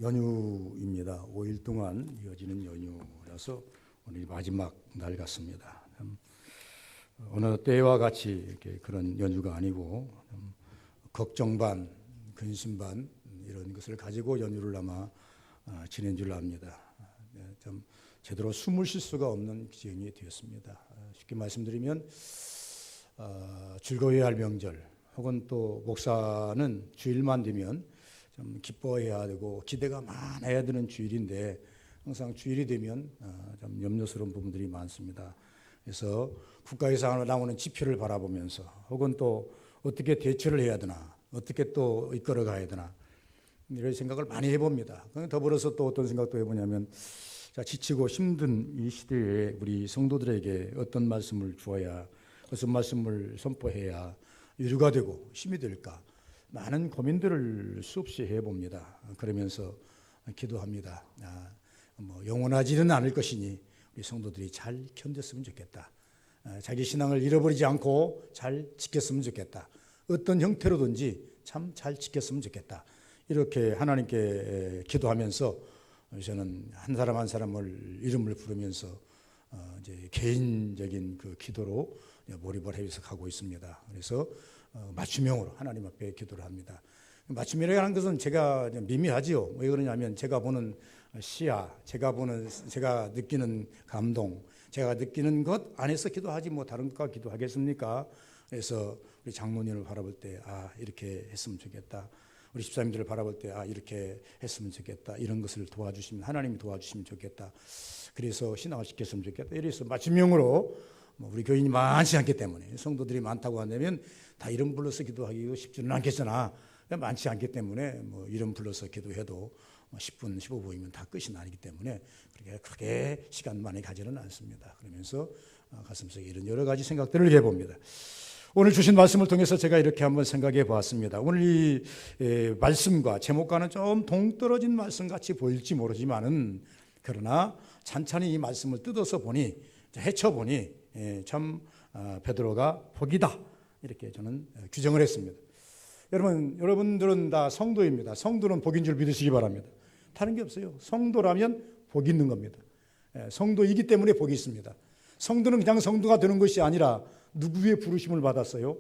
연휴입니다. 5일 동안 이어지는 연휴라서 오늘이 마지막 날 같습니다. 어느 때와 같이 이렇게 그런 연휴가 아니고 걱정 반, 근심 반 이런 것을 가지고 연휴를 아마 지낸 줄 압니다. 좀 제대로 숨을 쉴 수가 없는 기간이 되었습니다. 쉽게 말씀드리면 즐거워해야 할 명절 혹은 또 목사는 주일만 되면 좀 기뻐해야 되고 기대가 많아야 되는 주일인데 항상 주일이 되면 좀 염려스러운 부분들이 많습니다. 그래서 국가에서 나오는 지표를 바라보면서 혹은 또 어떻게 대처를 해야 되나, 어떻게 또 이끌어 가야 되나 이런 생각을 많이 해봅니다. 더불어서 또 어떤 생각도 해보냐면 지치고 힘든 이 시대에 우리 성도들에게 어떤 말씀을 주어야, 어떤 말씀을 선포해야 위로가 되고 힘이 될까, 많은 고민들을 수없이 해봅니다. 그러면서 기도합니다. 영원하지는 않을 것이니 우리 성도들이 잘 견뎠으면 좋겠다. 자기 신앙을 잃어버리지 않고 잘 지켰으면 좋겠다. 어떤 형태로든지 참 잘 지켰으면 좋겠다. 이렇게 하나님께 기도하면서 저는 한 사람 한 사람을 이름을 부르면서 이제 개인적인 그 기도로 몰입을 해서 가고 있습니다. 그래서 맞춤형으로 하나님 앞에 기도를 합니다. 맞춤이라는 것은 제가 미미하지요. 왜 그러냐면 제가 보는 시야, 제가 느끼는 감동, 제가 느끼는 것 안에서 기도하지 뭐 다른 것과 기도하겠습니까? 그래서 우리 장로님을 바라볼 때 이렇게 했으면 좋겠다. 우리 집사님들을 바라볼 때 이렇게 했으면 좋겠다. 이런 것을 도와주시면 하나님이 도와주시면 좋겠다. 그래서 신앙을 지켰으면 좋겠다. 이래서 맞춤형으로 우리 교인이 많지 않기 때문에 성도들이 많다고 한다면 다 이름 불러서 기도하기 쉽지는 않겠으나 많지 않기 때문에 이름 불러서 기도해도 10분, 15분이면 다 끝이 나기 때문에 그렇게 크게 시간 많이 가지는 않습니다. 그러면서 가슴속에 이런 여러 가지 생각들을 해봅니다. 오늘 주신 말씀을 통해서 제가 이렇게 한번 생각해 보았습니다. 오늘 이 말씀과 제목과는 좀 동떨어진 말씀 같이 보일지 모르지만은 그러나 찬찬히 이 말씀을 뜯어서 보니 헤쳐보니 참 베드로가 복이다 이렇게 저는 규정을 했습니다. 여러분들은 다 성도입니다. 성도는 복인 줄 믿으시기 바랍니다. 다른 게 없어요. 성도라면 복이 있는 겁니다. 성도이기 때문에 복이 있습니다. 성도는 그냥 성도가 되는 것이 아니라 누구의 부르심을 받았어요?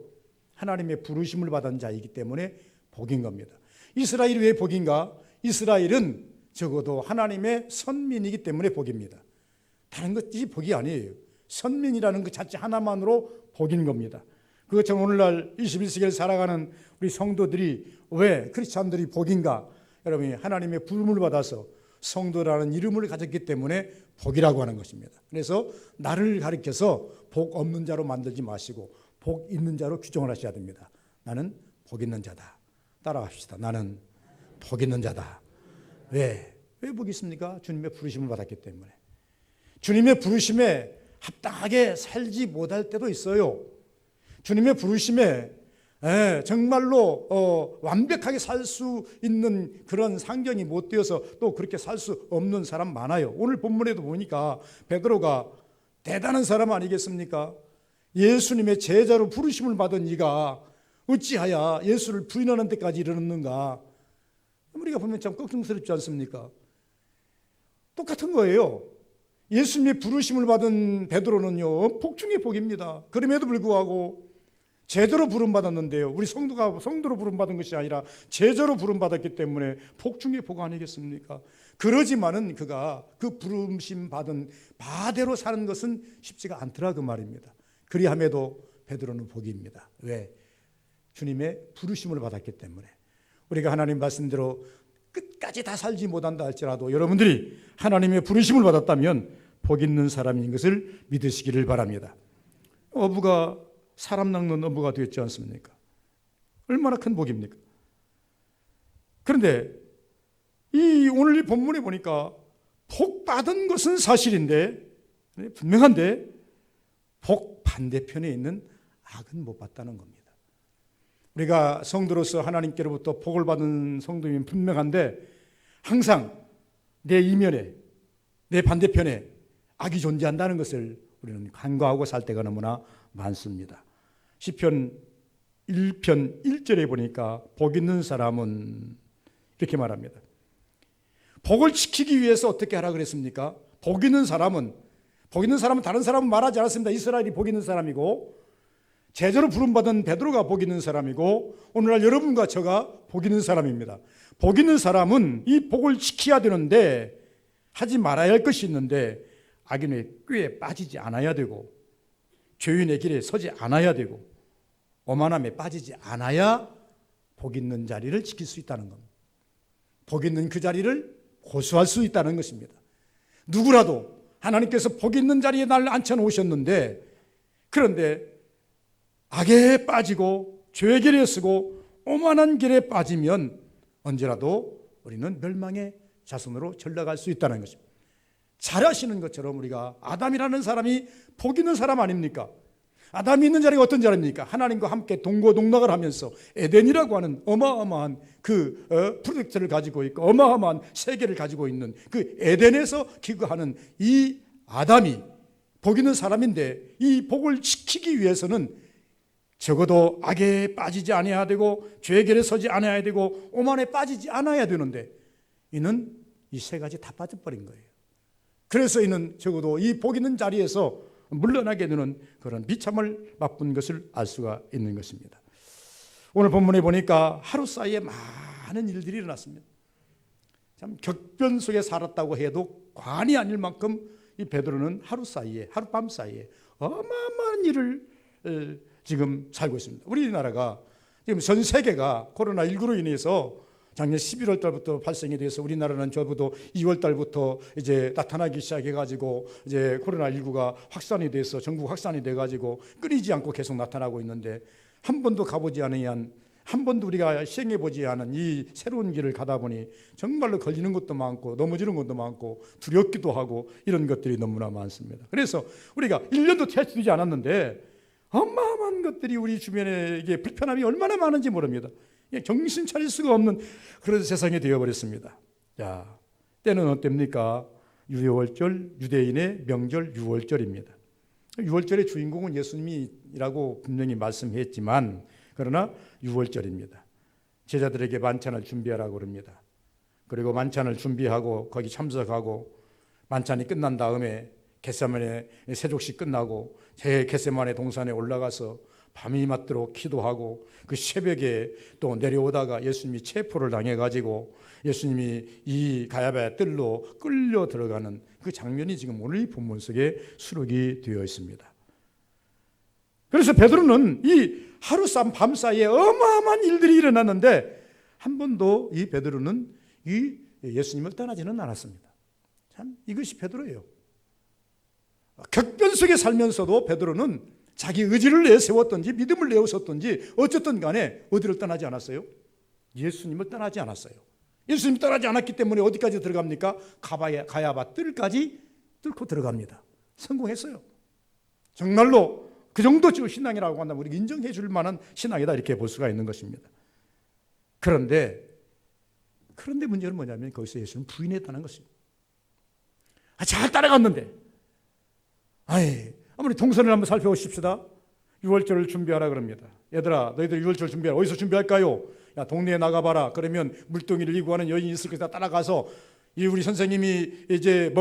하나님의 부르심을 받은 자이기 때문에 복인 겁니다. 이스라엘이 왜 복인가? 이스라엘은 적어도 하나님의 선민이기 때문에 복입니다. 다른 것이 복이 아니에요. 선민이라는 그 자체 하나만으로 복인 겁니다. 그것처럼 오늘날 21세기를 살아가는 우리 성도들이 왜 크리스찬들이 복인가? 여러분이 하나님의 부름을 받아서 성도라는 이름을 가졌기 때문에 복이라고 하는 것입니다. 그래서 나를 가리켜서 복 없는 자로 만들지 마시고 복 있는 자로 규정을 하셔야 됩니다. 나는 복 있는 자다. 따라합시다. 나는 복 있는 자다. 왜 복이 있습니까? 주님의 부르심을 받았기 때문에. 주님의 부르심에 합당하게 살지 못할 때도 있어요. 주님의 부르심에 정말로 완벽하게 살 수 있는 그런 상경이 못 되어서 또 그렇게 살 수 없는 사람 많아요. 오늘 본문에도 보니까 베드로가 대단한 사람 아니겠습니까? 예수님의 제자로 부르심을 받은 이가 어찌하여 예수를 부인하는 데까지 이르렀는가? 우리가 보면 참 걱정스럽지 않습니까? 똑같은 거예요. 예수님의 부르심을 받은 베드로는요, 복중의 복입니다. 그럼에도 불구하고 제자로 부름받았는데요, 우리 성도가 성도로 부름받은 것이 아니라 제자로 부름받았기 때문에 복중의 복 아니겠습니까? 그러지만은 그가 그 부름심 받은 바대로 사는 것은 쉽지가 않더라 그 말입니다. 그리함에도 베드로는 복입니다. 왜? 주님의 부르심을 받았기 때문에. 우리가 하나님 말씀대로 끝까지 다 살지 못한다 할지라도 여러분들이 하나님의 부르심을 받았다면 복 있는 사람인 것을 믿으시기를 바랍니다. 어부가 사람 낚는 어부가 되었지 않습니까? 얼마나 큰 복입니까? 그런데 이 오늘 이 본문에 보니까 복 받은 것은 사실인데 분명한데 복 반대편에 있는 악은 못 받다는 겁니다. 우리가 성도로서 하나님께로부터 복을 받은 성도이면 분명한데 항상 내 이면에 내 반대편에 악이 존재한다는 것을 우리는 간과하고 살 때가 너무나 많습니다. 시편 1편 1절에 보니까 복 있는 사람은 이렇게 말합니다. 복을 지키기 위해서 어떻게 하라 그랬습니까? 복 있는 사람은 다른 사람은 말하지 않았습니다. 이스라엘이 복 있는 사람이고, 제자로 부름받은 베드로가 복 있는 사람이고, 오늘날 여러분과 저가 복 있는 사람입니다. 복 있는 사람은 이 복을 지켜야 되는데, 하지 말아야 할 것이 있는데, 악인의 꾀에 빠지지 않아야 되고, 죄인의 길에 서지 않아야 되고, 오만함에 빠지지 않아야 복 있는 자리를 지킬 수 있다는 겁니다. 복 있는 그 자리를 고수할 수 있다는 것입니다. 누구라도 하나님께서 복 있는 자리에 나를 앉혀놓으셨는데, 그런데 악에 빠지고 죄의 길에 서고 오만한 길에 빠지면 언제라도 우리는 멸망의 자손으로 전락할 수 있다는 것입니다. 잘 아시는 것처럼 우리가 아담이라는 사람이 복 있는 사람 아닙니까? 아담이 있는 자리가 어떤 자리입니까? 하나님과 함께 동고동락을 하면서 에덴이라고 하는 어마어마한 그 프로젝트를 가지고 있고 어마어마한 세계를 가지고 있는 그 에덴에서 기거하는 이 아담이 복 있는 사람인데, 이 복을 지키기 위해서는 적어도 악에 빠지지 않아야 되고 죄의 길에 서지 않아야 되고 오만에 빠지지 않아야 되는데, 이는 이 세 가지 다 빠져버린 거예요. 그래서 이는 적어도 이 복 있는 자리에서 물러나게 되는 그런 비참을 맛본 것을 알 수가 있는 것입니다. 오늘 본문에 보니까 하루 사이에 많은 일들이 일어났습니다. 참 격변 속에 살았다고 해도 과언이 아닐 만큼 이 베드로는 하룻밤 사이에 어마어마한 일을 지금 살고 있습니다. 우리나라가 지금 전 세계가 코로나19로 인해서 작년 11월 달부터 발생이 돼서 우리나라는 저보다 2월 달부터 이제 나타나기 시작해가지고 이제 코로나19가 확산이 돼서 전국 확산이 돼가지고 끊이지 않고 계속 나타나고 있는데, 한 번도 가보지 않은 한 번도 우리가 시행해보지 않은 이 새로운 길을 가다 보니 정말로 걸리는 것도 많고 넘어지는 것도 많고 두렵기도 하고 이런 것들이 너무나 많습니다. 그래서 우리가 1년도 테스트되지 않았는데 어마어마한 것들이 우리 주변에 이게 불편함이 얼마나 많은지 모릅니다. 정신 차릴 수가 없는 그런 세상이 되어버렸습니다. 자, 때는 어땠습니까? 유월절, 유대인의 명절 유월절입니다. 유월절의 주인공은 예수님이라고 분명히 말씀했지만, 그러나 유월절입니다. 제자들에게 만찬을 준비하라고 그럽니다. 그리고 만찬을 준비하고 거기 참석하고 만찬이 끝난 다음에 겟세마네 세족식 끝나고 겟세마네 동산에 올라가서 밤이 맞도록 기도하고, 그 새벽에 또 내려오다가 예수님이 체포를 당해가지고 예수님이 이 가야바의 뜰로 끌려 들어가는 그 장면이 지금 오늘 이 본문 속에 수록이 되어 있습니다. 그래서 베드로는 이 하루 밤 사이에 어마어마한 일들이 일어났는데 한 번도 이 베드로는 이 예수님을 떠나지는 않았습니다. 참 이것이 베드로예요. 격변 속에 살면서도 베드로는 자기 의지를 내세웠던지 믿음을 내세웠던지 어쨌든 간에 어디를 떠나지 않았어요? 예수님을 떠나지 않았어요. 예수님 떠나지 않았기 때문에 어디까지 들어갑니까? 가야바 뜰까지 뚫고 들어갑니다. 성공했어요. 정말로 그 정도 신앙이라고 한다면 우리가 인정해 줄 만한 신앙이다, 이렇게 볼 수가 있는 것입니다. 그런데 문제는 뭐냐면 거기서 예수님 부인했다는 것입니다. 잘 따라갔는데, 아무리 동선을 한번 살펴보십시다. 유월절을 준비하라 그럽니다. 얘들아, 너희들 유월절 준비하라. 어디서 준비할까요? 야, 동네에 나가봐라. 그러면 물동이를 이고 하는 여인이 있을 것이다. 따라가서 이 우리 선생님이 이제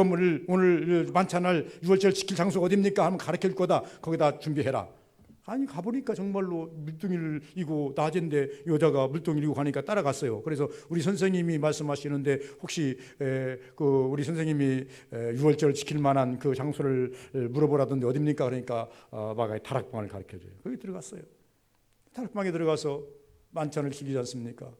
오늘 만찬할 유월절 지킬 장소가 어딥니까? 하면 가르칠 거다. 거기다 준비해라. 아니, 가보니까 정말로 물동이를 이고 낮인데 여자가 물동이를 이고 가니까 따라갔어요. 그래서 우리 선생님이 말씀하시는데 혹시 우리 선생님이 유월절을 지킬 만한 그 장소를 물어보라던데 어딥니까? 그러니까 마가의 다락방을 가르쳐줘요. 거기 들어갔어요. 다락방에 들어가서 만찬을 즐기지 않습니까?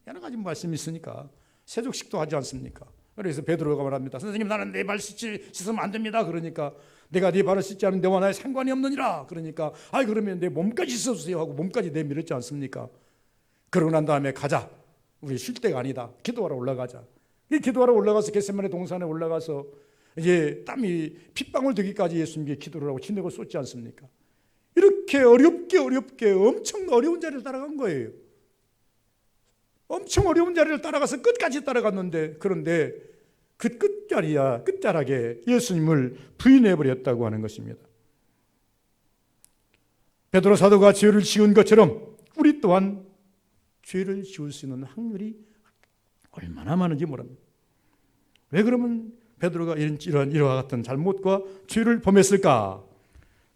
여러 가지 말씀이 있으니까 세족식도 하지 않습니까? 그래서 베드로가 말합니다. 선생님, 나는 내 발 씻으면 안 됩니다. 그러니까 내가 네 발을 씻지 않은 데와 나의 상관이 없느니라. 그러니까 그러면 내 몸까지 씻어주세요 하고 몸까지 내밀었지 않습니까? 그러고 난 다음에 가자. 우리 쉴 때가 아니다. 기도하러 올라가자. 이 기도하러 올라가서 겟세마네 동산에 올라가서 이제 땀이 핏방울 되기까지 예수님께 기도를 하고 진액을 쏟지 않습니까? 이렇게 어렵게 엄청 어려운 자리를 따라간 거예요. 엄청 어려운 자리를 따라가서 끝까지 따라갔는데, 그런데 그 끝자락에 예수님을 부인해버렸다고 하는 것입니다. 베드로 사도가 죄를 지은 것처럼 우리 또한 죄를 지을 수 있는 확률이 얼마나 많은지 모릅니다. 왜 그러면 베드로가 이와 같은 잘못과 죄를 범했을까?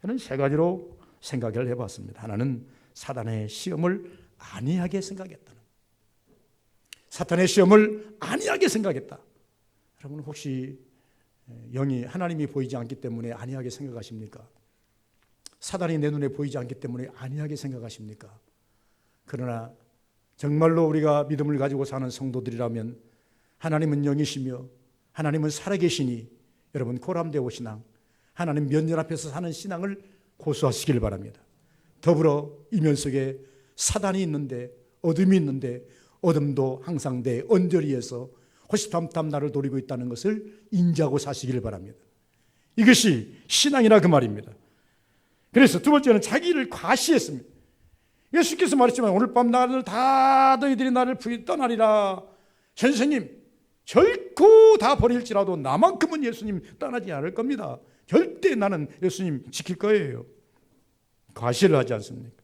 저는 세 가지로 생각을 해봤습니다. 하나는 사단의 시험을 안이하게 생각했다. 사탄의 시험을 안이하게 생각했다. 여러분 혹시 영이 하나님이 보이지 않기 때문에 안이하게 생각하십니까? 사단이 내 눈에 보이지 않기 때문에 안이하게 생각하십니까? 그러나 정말로 우리가 믿음을 가지고 사는 성도들이라면 하나님은 영이시며 하나님은 살아계시니 여러분 코람데오 신앙, 하나님 면전 앞에서 사는 신앙을 고수하시길 바랍니다. 더불어 이면 속에 사단이 있는데, 어둠이 있는데 어둠도 항상 내 언저리에서 호시탐탐 나를 노리고 있다는 것을 인지하고 사시길 바랍니다. 이것이 신앙이라 그 말입니다. 그래서 두 번째는 자기를 과시했습니다. 예수께서 말했지만 오늘 밤 나를 다 너희들이 나를 떠나리라. 선생님 결코 다 버릴지라도 나만큼은 예수님 떠나지 않을 겁니다. 절대 나는 예수님 지킬 거예요. 과시를 하지 않습니까?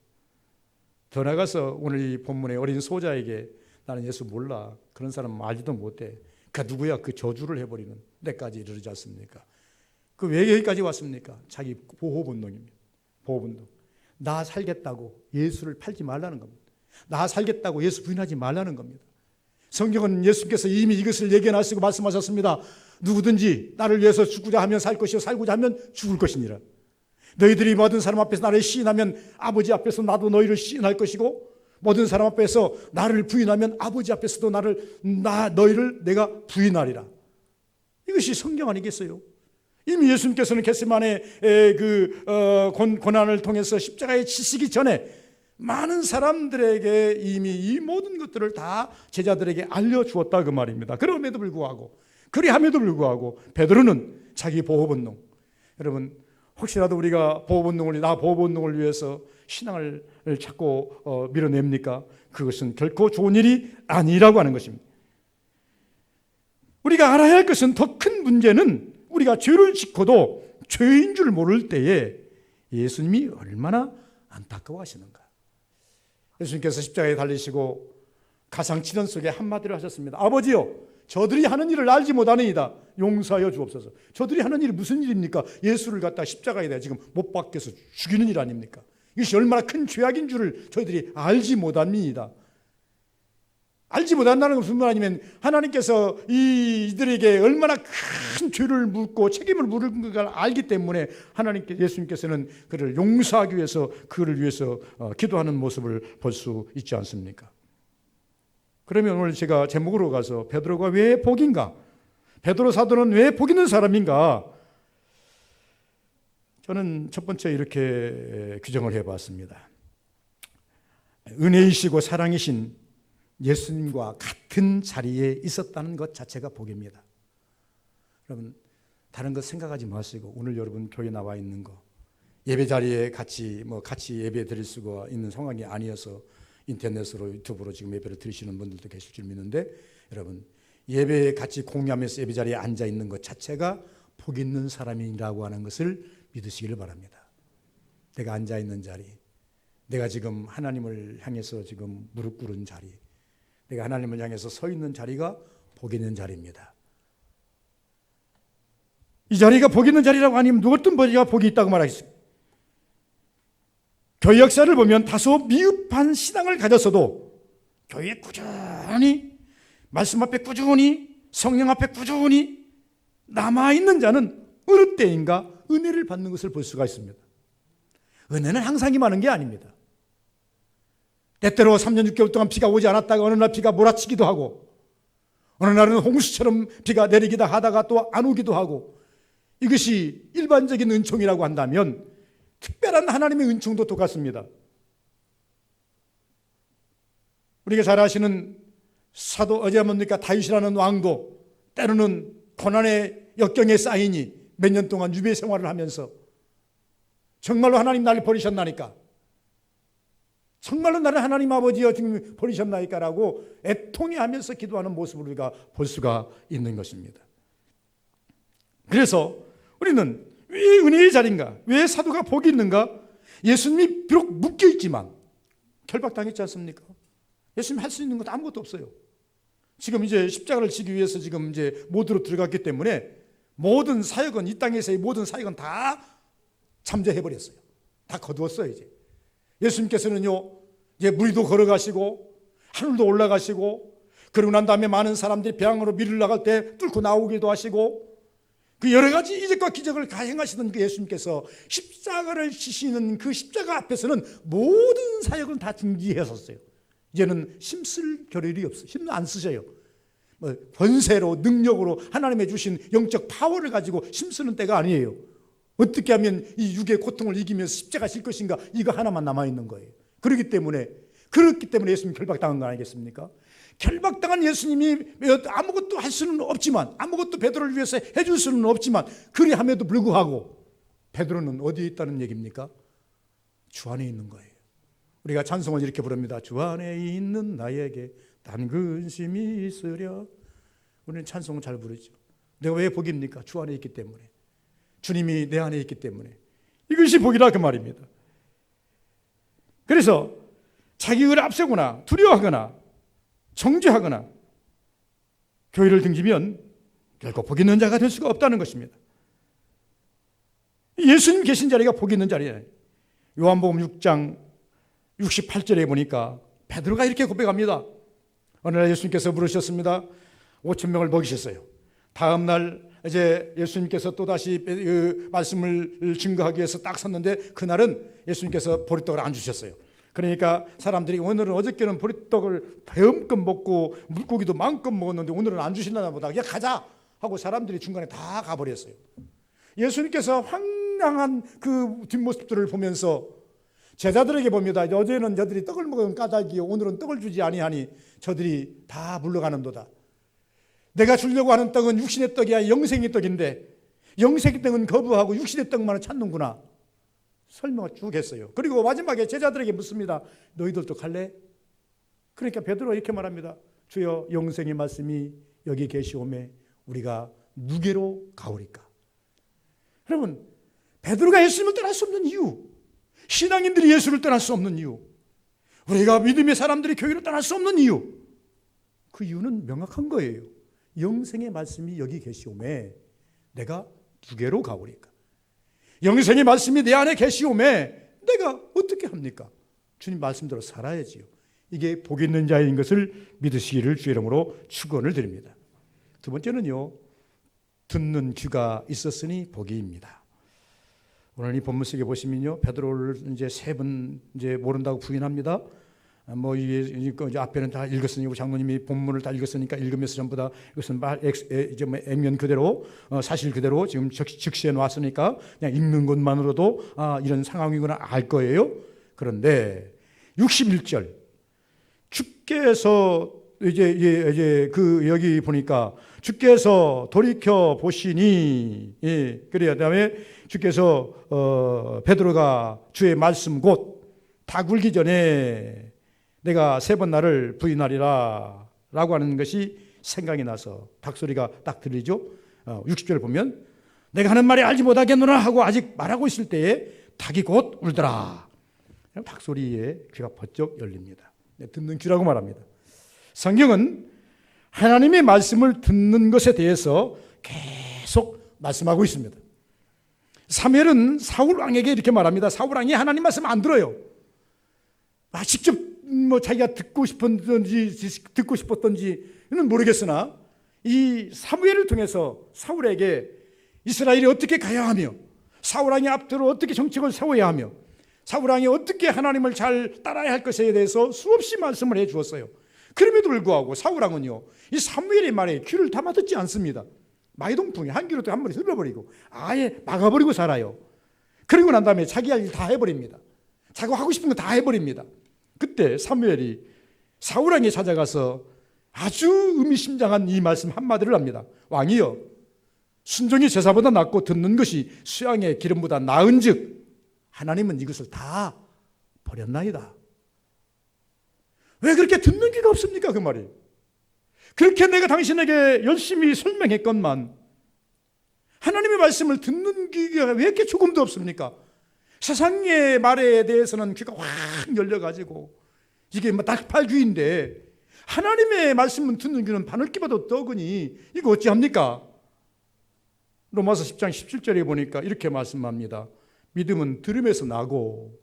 더 나가서 오늘 이 본문의 어린 소자에게 나는 예수 몰라, 그런 사람 알지도 못해, 그 누구야, 그 저주를 해버리는 데까지 이르지 않습니까? 그 왜 여기까지 왔습니까? 자기 보호 본능입니다. 보호 본능. 나 살겠다고 예수를 팔지 말라는 겁니다. 나 살겠다고 예수 부인하지 말라는 겁니다. 성경은 예수께서 이미 이것을 예견하시고 말씀하셨습니다. 누구든지 나를 위해서 죽고자 하면 살 것이요 살고자 하면 죽을 것이니라. 너희들이 모든 사람 앞에서 나를 시인하면 아버지 앞에서 나도 너희를 시인할 것이고, 모든 사람 앞에서 나를 부인하면 아버지 앞에서도 너희를 내가 부인하리라. 이것이 성경 아니겠어요? 이미 예수님께서는 겟세마네 고난을 통해서 십자가에 치시기 전에 많은 사람들에게 이미 이 모든 것들을 다 제자들에게 알려주었다 그 말입니다. 그럼에도 불구하고, 그리함에도 불구하고 베드로는 자기 보호본능, 여러분 혹시라도 우리가 나 보호본능을 위해서 신앙을 찾고 밀어냅니까? 그것은 결코 좋은 일이 아니라고 하는 것입니다. 우리가 알아야 할 것은, 더 큰 문제는 우리가 죄를 짓고도 죄인 줄 모를 때에 예수님이 얼마나 안타까워하시는가. 예수님께서 십자가에 달리시고 가상치는 속에 한마디를 하셨습니다. 아버지요, 저들이 하는 일을 알지 못하느니이다. 용서하여 주옵소서. 저들이 하는 일이 무슨 일입니까? 예수를 갖다 십자가에다 지금 못 박혀서 죽이는 일 아닙니까? 이것이 얼마나 큰 죄악인 줄을 저희들이 알지 못합니다. 알지 못한다는 것은 무슨 말이냐면, 하나님께서 이들에게 얼마나 큰 죄를 묻고 책임을 물은 걸 알기 때문에 예수님께서는 그를 용서하기 위해서 그를 위해서 기도하는 모습을 볼 수 있지 않습니까? 그러면 오늘 제가 제목으로 가서 베드로가 왜 복인가? 베드로 사도는 왜 복 있는 사람인가? 저는 첫 번째 이렇게 규정을 해봤습니다. 은혜이시고 사랑이신 예수님과 같은 자리에 있었다는 것 자체가 복입니다. 여러분 다른 것 생각하지 마시고, 오늘 여러분 교회 나와 있는 거, 예배 자리에 같이 예배 드릴 수가 있는 상황이 아니어서 인터넷으로 유튜브로 지금 예배를 드리시는 분들도 계실 줄 믿는데, 여러분 예배에 같이 공유하면서 예배 자리에 앉아 있는 것 자체가 복 있는 사람이라고 하는 것을 믿으시기를 바랍니다. 내가 앉아 있는 자리, 내가 지금 하나님을 향해서 지금 무릎 꿇은 자리, 내가 하나님을 향해서 서 있는 자리가 복 있는 자리입니다. 이 자리가 복 있는 자리라고 아니면 어떤 자리가 복이 있다고 말하겠습니까? 교회 역사를 보면 다소 미흡한 신앙을 가졌어도 교회에 꾸준히, 말씀 앞에 꾸준히, 성령 앞에 꾸준히 남아있는 자는 어느 때인가 은혜를 받는 것을 볼 수가 있습니다. 은혜는 항상 임하는 게 아닙니다. 때때로 3년 6개월 동안 비가 오지 않았다가 어느 날 비가 몰아치기도 하고, 어느 날은 홍수처럼 비가 내리기도 하다가 또 안 오기도 하고, 이것이 일반적인 은총이라고 한다면 특별한 하나님의 은총도 똑같습니다. 우리가 잘 아시는 사도 뭡니까? 다윗이라는 왕도 때로는 고난의 역경에 쌓이니 몇 년 동안 유배 생활을 하면서 정말로 하나님 나를 버리셨나니까, 정말로 나를 하나님 아버지여 지금 버리셨나이까라고 애통해하면서 기도하는 모습을 우리가 볼 수가 있는 것입니다. 그래서 우리는 왜 은혜의 자리인가? 왜 사도가 복이 있는가? 예수님이 비록 묶여있지만 결박당했지 않습니까? 예수님이 할 수 있는 것도 아무것도 없어요. 지금 이제 십자가를 지기 위해서 지금 이제 모두로 들어갔기 때문에 모든 사역은, 이 땅에서의 모든 사역은 다 잠재해버렸어요. 다 거두었어요. 이제 예수님께서는요, 이제 물도 걸어가시고 하늘도 올라가시고, 그러고 난 다음에 많은 사람들이 배양으로 밀을 나갈 때 뚫고 나오기도 하시고, 그 여러 가지 이적과 기적을 행하시던 그 예수님께서 십자가를 지시는 그 십자가 앞에서는 모든 사역은 다 중지했었어요. 이제는 힘쓸 겨를이 없어요. 힘 안 쓰셔요. 뭐 권세로, 능력으로 하나님의 주신 영적 파워를 가지고 힘쓰는 때가 아니에요. 어떻게 하면 이 육의 고통을 이기면서 십자가 질 것인가, 이거 하나만 남아있는 거예요. 그렇기 때문에 예수님 결박당한 거 아니겠습니까? 결박당한 예수님이 아무것도 할 수는 없지만, 아무것도 베드로를 위해서 해줄 수는 없지만, 그리함에도 불구하고 베드로는 어디에 있다는 얘기입니까? 주 안에 있는 거예요. 우리가 찬송을 이렇게 부릅니다. 주 안에 있는 나에게 단 근심이 있으랴. 우리는 찬송을 잘 부르죠. 내가 왜 복입니까? 주 안에 있기 때문에. 주님이 내 안에 있기 때문에. 이것이 복이라 그 말입니다. 그래서 자기 의를 앞세거나 두려워하거나 정죄하거나 교회를 등지면 결코 복 있는 자가 될 수가 없다는 것입니다. 예수님 계신 자리가 복 있는 자리예요. 요한복음 6장 68절에 보니까 베드로가 이렇게 고백합니다. 어느 날 예수님께서 부르셨습니다. 5,000명을 먹이셨어요. 다음 날 이제 예수님께서 또다시 그 말씀을 증거하기 위해서 딱 섰는데, 그날은 예수님께서 보리떡을 안 주셨어요. 그러니까 사람들이 오늘은, 어저께는 보리떡을 배음껏 먹고 물고기도 마음껏 먹었는데 오늘은 안 주시나 보다, 그냥 가자 하고 사람들이 중간에 다 가버렸어요. 예수님께서 황량한 그 뒷모습들을 보면서 제자들에게 봅니다. 어제는 저들이 떡을 먹은 까닭이요, 오늘은 떡을 주지 아니하니 저들이 다 물러가는도다. 내가 주려고 하는 떡은 육신의 떡이 아니라 영생의 떡인데, 영생의 떡은 거부하고 육신의 떡만을 찾는구나. 설명을 쭉 했어요. 그리고 마지막에 제자들에게 묻습니다. 너희들도 갈래? 그러니까 베드로가 이렇게 말합니다. 주여, 영생의 말씀이 여기 계시오매 우리가 누게로 가오리까? 여러분, 베드로가 예수님을 떠날 수 없는 이유, 신앙인들이 예수를 떠날 수 없는 이유, 우리가 믿음의 사람들이 교회를 떠날 수 없는 이유, 그 이유는 명확한 거예요. 영생의 말씀이 여기 계시오매 내가 누게로 가오리까? 영생의 말씀이 내 안에 계시오매 내가 어떻게 합니까? 주님 말씀대로 살아야지요. 이게 복 있는 자인 것을 믿으시기를 주의 이름으로 축원을 드립니다. 두 번째는요, 듣는 귀가 있었으니 복이입니다. 오늘 이 본문 속에 보시면요, 베드로를 이제 3번 이제 모른다고 부인합니다. 뭐 이제 앞에는 다 읽었으니까, 장로님이 본문을 다 읽었으니까 읽으면서 전부 다 이것은 이제 액면 그대로, 사실 그대로 지금 즉시해 놨으니까 그냥 읽는 것만으로도 이런 상황이구나 알 거예요. 그런데 61절, 주께서 이제 그 여기 보니까 주께서 돌이켜 보시니, 예, 그래야 다음에 주께서 베드로가 주의 말씀 곧 다 굴기 전에 내가 3번 나를 부인하리라 라고 하는 것이 생각이 나서 닭소리가 딱 들리죠. 60절 보면 내가 하는 말이 알지 못하겠노라 하고 아직 말하고 있을 때에 닭이 곧 울더라. 닭소리에 귀가 번쩍 열립니다. 듣는 귀라고 말합니다. 성경은 하나님의 말씀을 듣는 것에 대해서 계속 말씀하고 있습니다. 사무엘은 사울 왕에게 이렇게 말합니다. 사울 왕이 하나님 말씀 안 들어요. 직접 뭐 자기가 듣고 싶었던지는 모르겠으나 이 사무엘을 통해서 사울에게 이스라엘이 어떻게 가야 하며, 사울 왕이 앞으로 어떻게 정책을 세워야 하며, 사울 왕이 어떻게 하나님을 잘 따라야 할 것에 대해서 수없이 말씀을 해 주었어요. 그럼에도 불구하고 사울 왕은요, 이 사무엘의 말에 귀를 담아 듣지 않습니다. 마이동풍이 한 귀로 또 한 번에 흘러버리고 아예 막아버리고 살아요. 그리고 난 다음에 자기 할 일 다 해버립니다. 자기가 하고 싶은 거 다 해버립니다. 그때 사무엘이 사울 왕에 찾아가서 아주 의미심장한 이 말씀 한마디를 합니다. 왕이여, 순종이 제사보다 낫고 듣는 것이 수양의 기름보다 나은 즉 하나님은 이것을 다 버렸나이다. 왜 그렇게 듣는 귀가 없습니까? 그 말이. 그렇게 내가 당신에게 열심히 설명했건만 하나님의 말씀을 듣는 귀가 왜 이렇게 조금도 없습니까? 세상의 말에 대해서는 귀가 확 열려가지고 이게 뭐 닭팔귀인데 하나님의 말씀은 듣는 귀는 바늘 끼봐도 떡으니 이거 어찌합니까? 로마서 10장 17절에 보니까 이렇게 말씀합니다. 믿음은 들음에서 나고,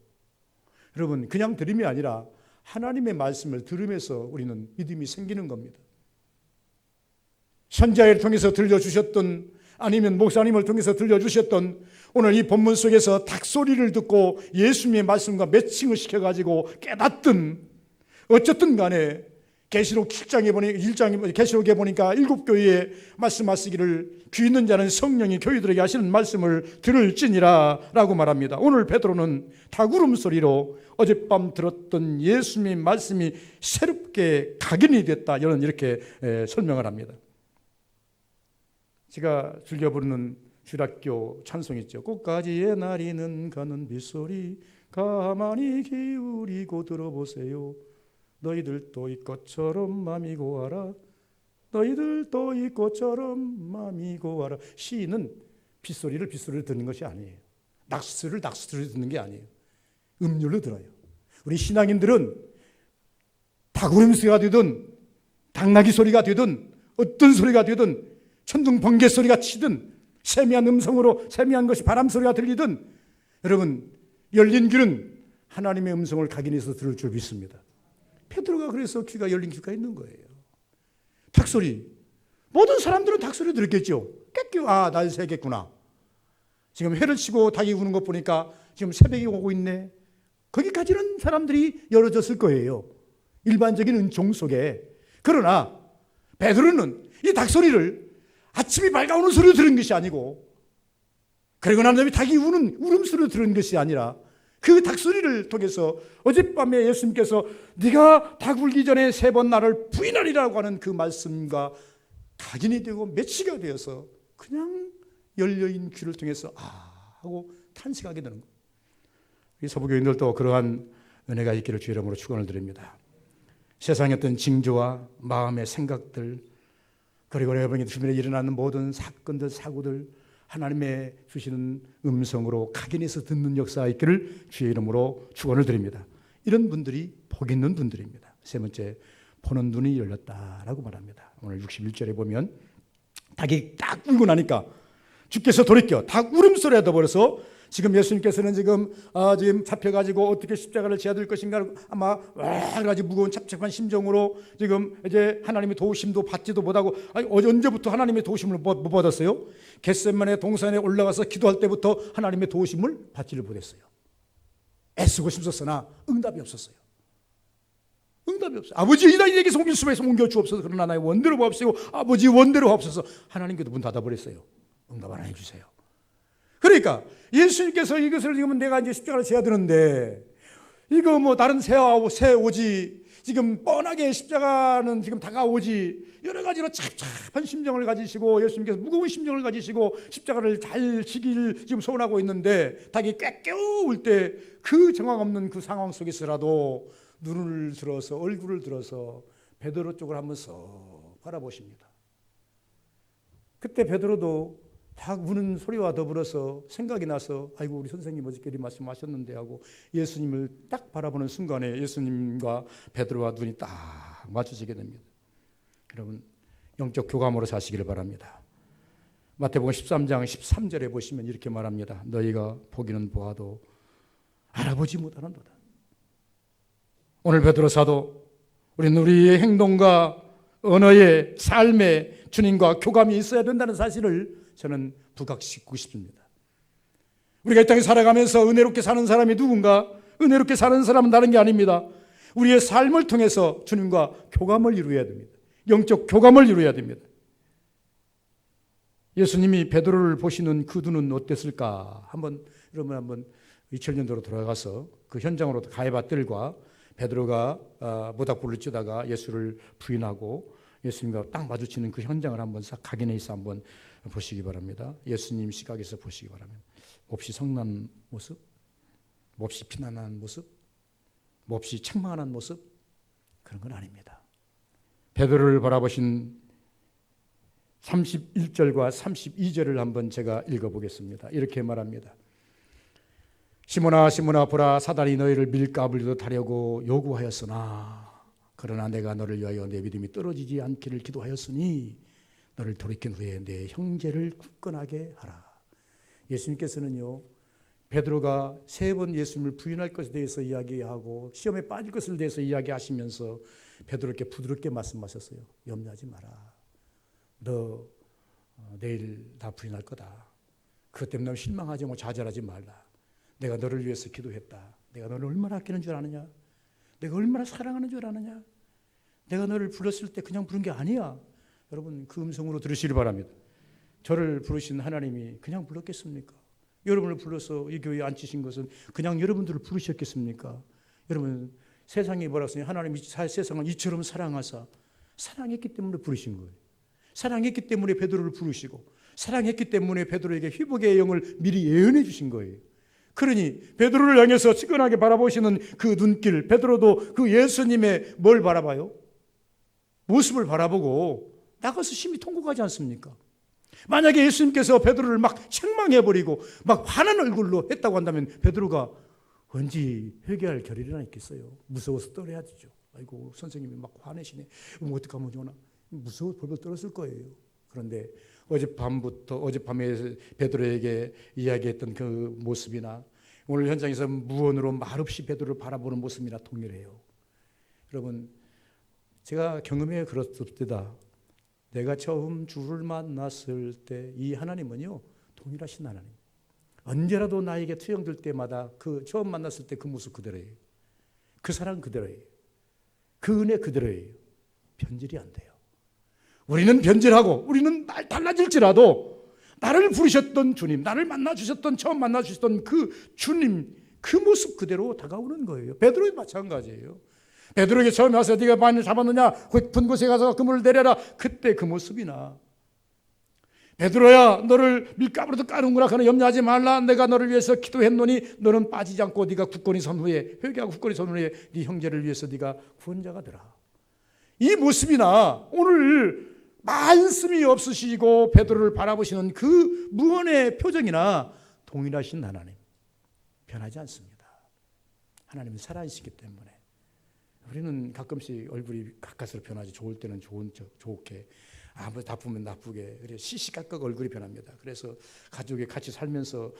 여러분 그냥 들음이 아니라 하나님의 말씀을 들으면서 우리는 믿음이 생기는 겁니다. 선지자를 통해서 들려주셨던, 아니면 목사님을 통해서 들려주셨던 오늘 이 본문 속에서 닭소리를 듣고 예수님의 말씀과 매칭을 시켜가지고 깨닫든 어쨌든 간에 계시록 7장에 보니 계시록에 보니까 7교회에 말씀하시기를 귀 있는 자는 성령이 교회들에게 하시는 말씀을 들을지니라 라고 말합니다. 오늘 베드로는 닭 울음소리로 어젯밤 들었던 예수님의 말씀이 새롭게 각인이 됐다, 이렇게 설명을 합니다. 제가 즐겨 부르는 주일학교 찬송 있죠. 꽃가지에 나리는 가는 빗소리 가만히 기울이고 들어보세요. 너희들도 이 꽃처럼 맘이 고와라. 너희들도 이 꽃처럼 맘이 고와라. 시인은 빗소리를 듣는 것이 아니에요. 낙수를 듣는 게 아니에요. 음률로 들어요. 우리 신앙인들은 닭울음소리가 되든 당나귀 소리가 되든 어떤 소리가 되든 천둥 번개 소리가 치든 세미한 음성으로 세미한 것이 바람 소리가 들리든, 여러분 열린 귀는 하나님의 음성을 각인해서 들을 줄 믿습니다. 베드로가 그래서 귀가 열린 귀가 있는 거예요. 닭소리, 모든 사람들은 닭소리 들었겠죠. 깨끼, 아, 날 새겠구나. 지금 해를 치고 닭이 우는 것 보니까 지금 새벽이 오고 있네. 거기까지는 사람들이 열어졌을 거예요, 일반적인 은총 속에. 그러나 베드로는 이 닭소리를 아침이 밝아오는 소리로 들은 것이 아니고, 그리고 난 다음에 닭이 우는 울음소리로 들은 것이 아니라 그 닭소리를 통해서 어젯밤에 예수님께서 네가 닭 울기 전에 3번 나를 부인하리라고 하는 그 말씀과 각인이 되고 매치가 되어서 그냥 열려있는 귀를 통해서 아 하고 탄식하게 되는 거예요. 우리 서부교인들도 그러한 은혜가 있기를 주의 이름으로 축원을 드립니다. 세상의 어떤 징조와 마음의 생각들, 그리고 여러분의 주변에 일어나는 모든 사건들, 사고들 하나님의 주시는 음성으로 각인해서 듣는 역사가 있기를 주의 이름으로 축원을 드립니다. 이런 분들이 복 있는 분들입니다. 세 번째, 보는 눈이 열렸다라고 말합니다. 오늘 61절에 보면 닭이 딱 울고 나니까 주께서 돌이켜 닭 울음소리가 더불어서 지금 예수님께서는 지금 잡혀가지고 어떻게 십자가를 져야 될 것인가 아마 여러 가지 무거운 착잡한 심정으로 지금 이제 하나님의 도우심도 받지도 못하고, 언제부터 하나님의 도우심을 못 받았어요? 겟세마네 동산에 올라가서 기도할 때부터 하나님의 도우심을 받지를 못했어요. 애쓰고 싶었으나 응답이 없었어요. 응답이 없어요. 아버지 이에게서 옮길 수에서 옮겨 주옵소서. 그러나 나의 원대로 하옵시고 아버지 원대로 하옵소서. 하나님께도 문 닫아버렸어요. 응답 안 해주세요. 그러니까 예수님께서 이것을 지금 내가 이제 십자가를 져야 되는데 이거 뭐 다른 새 오지 지금 뻔하게 십자가는 지금 다가오지, 여러 가지로 착잡한 심정을 가지시고 예수님께서 무거운 심정을 가지시고 십자가를 잘 지길 지금 소원하고 있는데 닭이 꿰껴올 때 그 정황 없는 그 상황 속에서라도 눈을 들어서 얼굴을 들어서 베드로 쪽을 한번 썩 바라보십니다. 그때 베드로도 닭 우는 소리와 더불어서 생각이 나서 아이고 우리 선생님 어저께 말씀하셨는데 하고 예수님을 딱 바라보는 순간에 예수님과 베드로와 눈이 딱 마주치게 됩니다. 여러분 영적 교감으로 사시기를 바랍니다. 마태복음 13장 13절에 보시면 이렇게 말합니다. 너희가 보기는 보아도 알아보지 못하는도다. 오늘 베드로 사도 우리는 우리의 행동과 언어의 삶에 주님과 교감이 있어야 된다는 사실을 저는 부각시키고 싶습니다. 우리가 이 땅에 살아가면서 은혜롭게 사는 사람이 누군가? 은혜롭게 사는 사람은 다른 게 아닙니다. 우리의 삶을 통해서 주님과 교감을 이루어야 됩니다. 영적 교감을 이루어야 됩니다. 예수님이 베드로를 보시는 그 눈은 어땠을까? 여러분 한번 2000년도로 돌아가서 그 현장으로 가해밭들과 베드로가 모닥불을 쬐다가 예수를 부인하고 예수님과 딱 마주치는 그 현장을 한번 싹 각인해서 한번 보시기 바랍니다. 예수님 시각에서 보시기 바랍니다. 몹시 성난 모습, 몹시 피난한 모습, 몹시 책망하는 모습, 그런 건 아닙니다. 베드로를 바라보신 31절과 32절을 한번 제가 읽어보겠습니다. 이렇게 말합니다. 시몬아 시몬아 보라 사단이 너희를 밀가불리듯 하려고 요구하였으나 그러나 내가 너를 위하여 내 믿음이 떨어지지 않기를 기도하였으니 너를 돌이킨 후에 내 형제를 굳건하게 하라. 예수님께서는요, 베드로가 3번 예수님을 부인할 것에 대해서 이야기하고 시험에 빠질 것을 대해서 이야기하시면서 베드로에게 부드럽게 말씀하셨어요. 염려하지 마라. 너 내일 다 부인할 거다. 그것 때문에 너 실망하지 말고 좌절하지 말라. 내가 너를 위해서 기도했다. 내가 너를 얼마나 아끼는 줄 아느냐? 내가 얼마나 사랑하는 줄 아느냐? 내가 너를 불렀을 때 그냥 부른 게 아니야. 여러분, 그 음성으로 들으시길 바랍니다. 저를 부르신 하나님이 그냥 불렀겠습니까? 여러분을 불러서 이 교회에 앉히신 것은 그냥 여러분들을 부르셨겠습니까? 여러분, 세상이 뭐라고 했어요? 하나님이 세상을 이처럼 사랑하사 사랑했기 때문에 부르신 거예요. 사랑했기 때문에 베드로를 부르시고 사랑했기 때문에 베드로에게 회복의 영을 미리 예언해 주신 거예요. 그러니 베드로를 향해서 측은하게 바라보시는 그 눈길, 베드로도 그 예수님의 뭘 바라봐요? 모습을 바라보고 나가서 심히 통곡하지 않습니까? 만약에 예수님께서 베드로를 막 책망해버리고 막 화난 얼굴로 했다고 한다면 베드로가 언제 회개할 겨를이나 있겠어요? 무서워서 떨어야 되죠. 아이고, 선생님이 막 화내시네. 어떡하면 좋나? 무서워 벌벌 떨었을 거예요. 그런데 어젯밤에 베드로에게 이야기했던 그 모습이나 오늘 현장에서 무언으로 말없이 베드로를 바라보는 모습이나 동일해요. 여러분, 제가 경험해 그렇습니다. 내가 처음 주를 만났을 때 이 하나님은요, 동일하신 하나님. 언제라도 나에게 투영될 때마다 그 처음 만났을 때 그 모습 그대로예요. 그 사랑 그대로예요. 그 은혜 그대로예요. 변질이 안 돼요. 우리는 변질하고 우리는 달라질지라도 나를 부르셨던 주님, 나를 만나주셨던 처음 만나주셨던 그 주님, 그 모습 그대로 다가오는 거예요. 베드로도 마찬가지예요. 베드로에게 처음에 와서 네가 많이 잡았느냐? 깊은 곳에 가서 그물을 내려라. 그때 그 모습이나 베드로야, 너를 밀가루도 까는구나. 그러나 염려하지 말라. 내가 너를 위해서 기도했노니 너는 빠지지 않고 네가 굳건히 선 후에, 회개하고 굳건히 선 후에 네 형제를 위해서 네가 구원자가 되라. 이 모습이나 오늘 말씀이 없으시고 베드로를 바라보시는 그 무언의 표정이나 동일하신 하나님, 변하지 않습니다. 하나님은 살아계시기 때문에 우리는 가끔씩 얼굴이 가까스로 변하지. 좋을 때는 좋게, 나쁘면 나쁘게, 그래 시시각각 얼굴이 변합니다. 그래서 가족이 같이 살면서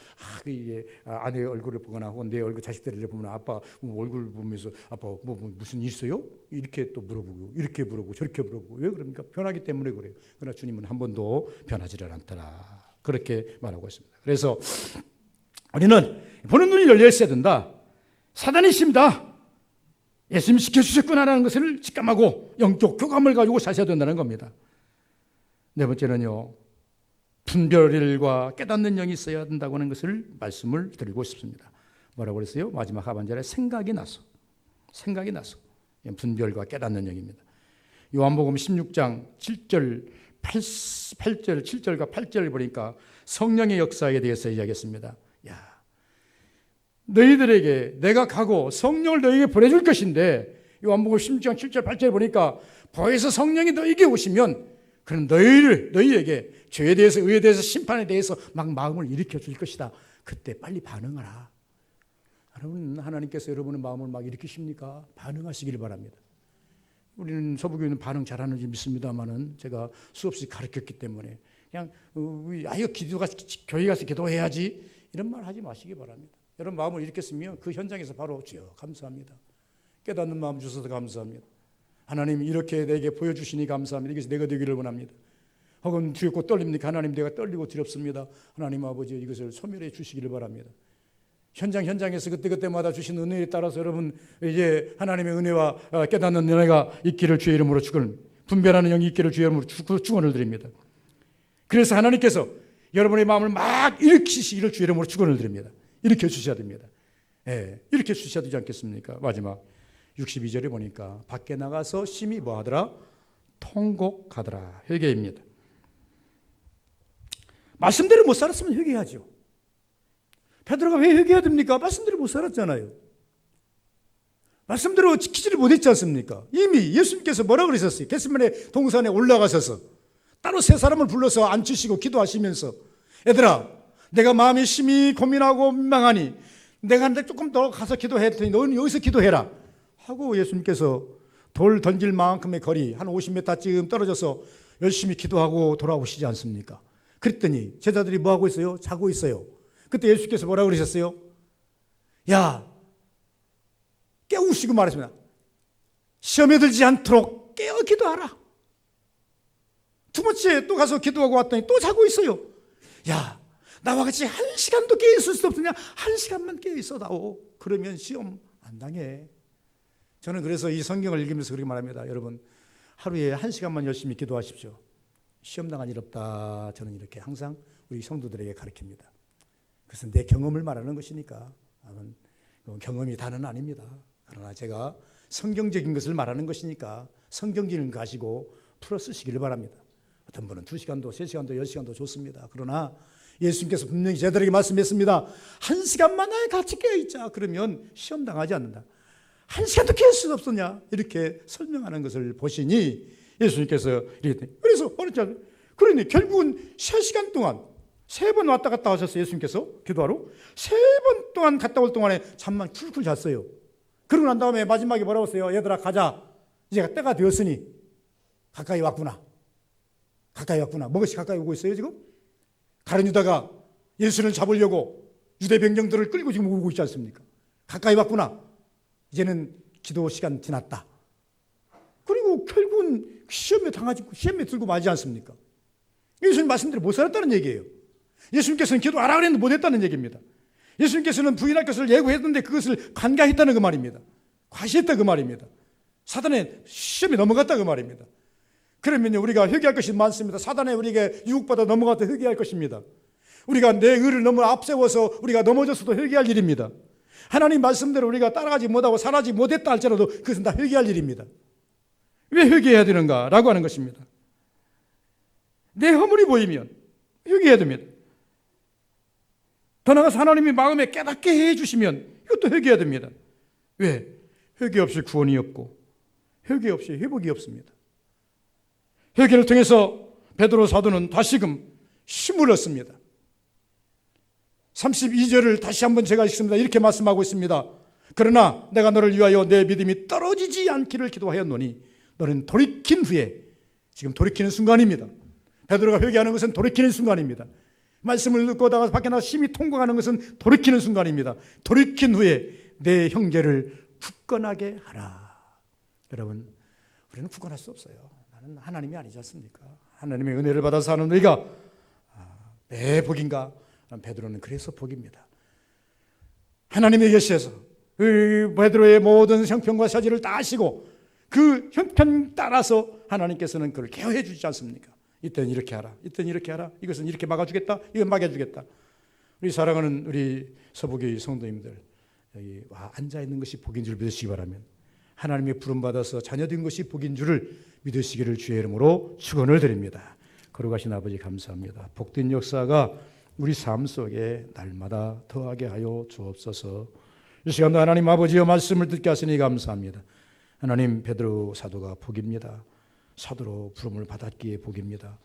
아내의 얼굴을 보거나 혹은 내 얼굴 자식들을 보면 아빠 얼굴 보면서 아빠 무슨 일 있어요? 이렇게 또 물어보고 이렇게 물어보고 저렇게 물어보고. 왜 그럽니까? 변하기 때문에 그래요. 그러나 주님은 한 번도 변하지를 않더라. 그렇게 말하고 있습니다. 그래서 우리는 보는 눈이 열려 있어야 된다. 사단이 있습니다. 예수님이 지켜주셨구나라는 것을 직감하고 영적 교감을 가지고 사셔야 된다는 겁니다. 네 번째는요, 분별일과 깨닫는 영이 있어야 된다고 하는 것을 말씀을 드리고 싶습니다. 뭐라고 그랬어요? 마지막 하반절에 생각이 나서 분별과 깨닫는 영입니다. 요한복음 16장 7절 7절과 8절을 보니까 성령의 역사에 대해서 이야기했습니다. 너희들에게 내가 가고 성령을 너희에게 보내줄 것인데, 요한복음 16장 7절 8절 보니까 보혜사 성령이 너희에게 오시면 그럼 너희에게 죄에 대해서, 의에 대해서, 심판에 대해서 막 마음을 일으켜 줄 것이다. 그때 빨리 반응하라. 여러분, 하나님께서 여러분의 마음을 막 일으키십니까? 반응하시기를 바랍니다. 우리는 서부교회는 반응 잘하는 줄 믿습니다만은 제가 수없이 가르쳤기 때문에 그냥 교회 가서 기도해야지 이런 말 하지 마시기 바랍니다. 여러분 마음을 일으켰으면 그 현장에서 바로 주여 감사합니다. 깨닫는 마음 주셔서 감사합니다. 하나님 이렇게 내게 보여주시니 감사합니다. 이것이 내가 되기를 원합니다. 혹은 두렵고 떨립니까? 하나님 내가 떨리고 두렵습니다. 하나님 아버지 이것을 소멸해 주시기를 바랍니다. 현장에서 그때마다 주신 은혜에 따라서 여러분 이제 하나님의 은혜와 깨닫는 은혜가 있기를 주의 이름으로 분별하는 영이 있기를 주의 이름으로 축원을 드립니다. 그래서 하나님께서 여러분의 마음을 막 일으키시기를 주의 이름으로 축원을 드립니다. 일으켜 주셔야 됩니다. 일으켜 주셔야 되지 않겠습니까? 마지막 62절에 보니까 밖에 나가서 심히 뭐하더라? 통곡하더라. 회개입니다. 말씀대로 못 살았으면 회개하죠. 베드로가 왜 회개해야 됩니까? 말씀대로 못 살았잖아요. 말씀대로 지키지를 못했지 않습니까? 이미 예수님께서 뭐라고 그러셨어요? 겟세마네 동산에 올라가셔서 따로 세 사람을 불러서 앉히시고 기도하시면서 얘들아 내가 마음이 심히 고민하고 민망하니 내가 조금 더 가서 기도해야 되니 너는 여기서 기도해라 하고 예수님께서 돌 던질 만큼의 거리 한 50m쯤 떨어져서 열심히 기도하고 돌아오시지 않습니까? 그랬더니 제자들이 뭐 하고 있어요? 자고 있어요. 그때 예수께서 뭐라고 그러셨어요? 야, 깨우시고 말했습니다. 시험에 들지 않도록 깨어 기도하라. 두 번째 또 가서 기도하고 왔더니 또 자고 있어요. 야, 나와 같이 1시간도 깨어 있을 수 없느냐? 1시간만 깨어 있어다오. 그러면 시험 안 당해. 저는 그래서 이 성경을 읽으면서 그렇게 말합니다. 여러분, 하루에 1시간만 열심히 기도하십시오. 시험 당한 일 없다. 저는 이렇게 항상 우리 성도들에게 가르칩니다. 그래서 내 경험을 말하는 것이니까 경험이 다는 아닙니다. 그러나 제가 성경적인 것을 말하는 것이니까 성경적인 거 가지고 풀어 쓰시기를 바랍니다. 어떤 분은 2시간도 3시간도 10시간도 좋습니다. 그러나 예수님께서 분명히 제자들에게 말씀했습니다. 1시간만 같이 깨어있자. 그러면 시험 당하지 않는다. 1시간도 깨울 수 없었냐? 이렇게 설명하는 것을 보시니 예수님께서 이랬더니 그래서 그러니 결국은 3시간 동안 3번 왔다 갔다 하셨어요. 예수님께서 기도하러 3번 동안 갔다 올 동안에 잠만 쿨쿨 잤어요. 그러고 난 다음에 마지막에 뭐라고 했어요? 얘들아 가자. 이제 때가 되었으니 가까이 왔구나. 가까이 왔구나. 뭐것이 가까이 오고 있어요 지금? 가룟 유다가 예수를 잡으려고 유대 병정들을 끌고 지금 오고 있지 않습니까? 가까이 왔구나. 이제는 기도 시간 지났다. 그리고 결국은 시험에 들고 마지 않습니까? 예수님 말씀대로 못 살았다는 얘기예요. 예수님께서는 기도하라 그랬는데 못했다는 얘기입니다. 예수님께서는 부인할 것을 예고했는데 그것을 간과했다는 그 말입니다. 과시했다 그 말입니다. 사단의 시험에 넘어갔다 그 말입니다. 그러면요 우리가 회개할 것이 많습니다. 사단에 우리에게 유혹받아 넘어갔다 회개할 것입니다. 우리가 내 의를 너무 앞세워서 우리가 넘어졌어도 회개할 일입니다. 하나님 말씀대로 우리가 따라가지 못하고 살아지 못했다 할지라도 그것은 다 회개할 일입니다. 왜 회개해야 되는가? 라고 하는 것입니다. 내 허물이 보이면 회개해야 됩니다. 더 나아가서 하나님이 마음에 깨닫게 해주시면 이것도 회개해야 됩니다. 왜? 회개 없이 구원이 없고 회개 없이 회복이 없습니다. 회개를 통해서 베드로 사도는 다시금 힘을 얻습니다. 32절을 다시 한번 제가 읽습니다. 이렇게 말씀하고 있습니다. 그러나 내가 너를 위하여 내 믿음이 떨어지지 않기를 기도하였노니 너는 돌이킨 후에, 지금 돌이키는 순간입니다. 베드로가 회개하는 것은 돌이키는 순간입니다. 말씀을 듣고 나가서 밖에 나가서 심히 통곡하는 것은 돌이키는 순간입니다. 돌이킨 후에 내 형제를 굳건하게 하라. 여러분, 우리는 굳건할 수 없어요. 나는 하나님이 아니지 않습니까? 하나님의 은혜를 받아서 사는 우리가 내 복인가? 베드로는 그래서 복입니다. 하나님의 계시에서 베드로의 모든 형편과 사지를 다 아시고 그 형편 따라서 하나님께서는 그를 케어해 주지 않습니까? 이때는 이렇게 하라, 이때는 이렇게 하라, 이것은 이렇게 막아주겠다, 이건 막아주겠다. 우리 사랑하는 우리 서부교회 성도님들, 여기 와 앉아 있는 것이 복인 줄 믿으시기 바라면 하나님의 부름 받아서 자녀된 것이 복인 줄을 믿으시기를 주의 이름으로 축원을 드립니다. 거룩하신 아버지 감사합니다. 복된 역사가 우리 삶 속에 날마다 더하게 하여 주옵소서. 이 시간도 하나님 아버지의 말씀을 듣게 하시니 감사합니다. 하나님, 베드로 사도가 복입니다. 사도로 부름을 받았기에 복입니다.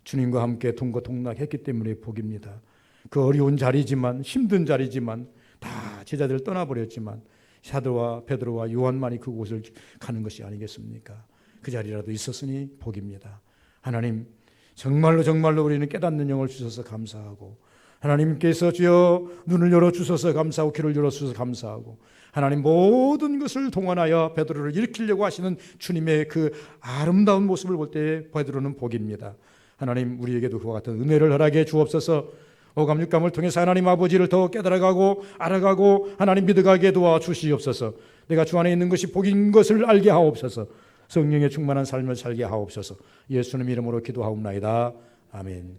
주님과 함께 동거동락했기 때문에 복입니다. 그 어려운 자리지만, 힘든 자리지만 다 제자들 떠나버렸지만 사도와 베드로와 요한만이 그곳을 가는 것이 아니겠습니까? 그 자리라도 있었으니 복입니다. 하나님, 정말로 우리는 깨닫는 영을 주셔서 감사하고, 하나님께서 주여 눈을 열어주셔서 감사하고 귀를 열어주셔서 감사하고, 하나님 모든 것을 동원하여 베드로를 일으키려고 하시는 주님의 그 아름다운 모습을 볼 때 베드로는 복입니다. 하나님, 우리에게도 그와 같은 은혜를 허락해 주옵소서. 오감 육감을 통해서 하나님 아버지를 더 깨달아가고 알아가고 하나님 믿어가게 도와주시옵소서. 내가 주 안에 있는 것이 복인 것을 알게 하옵소서. 성령의 충만한 삶을 살게 하옵소서. 예수님 이름으로 기도하옵나이다. 아멘.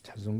찬송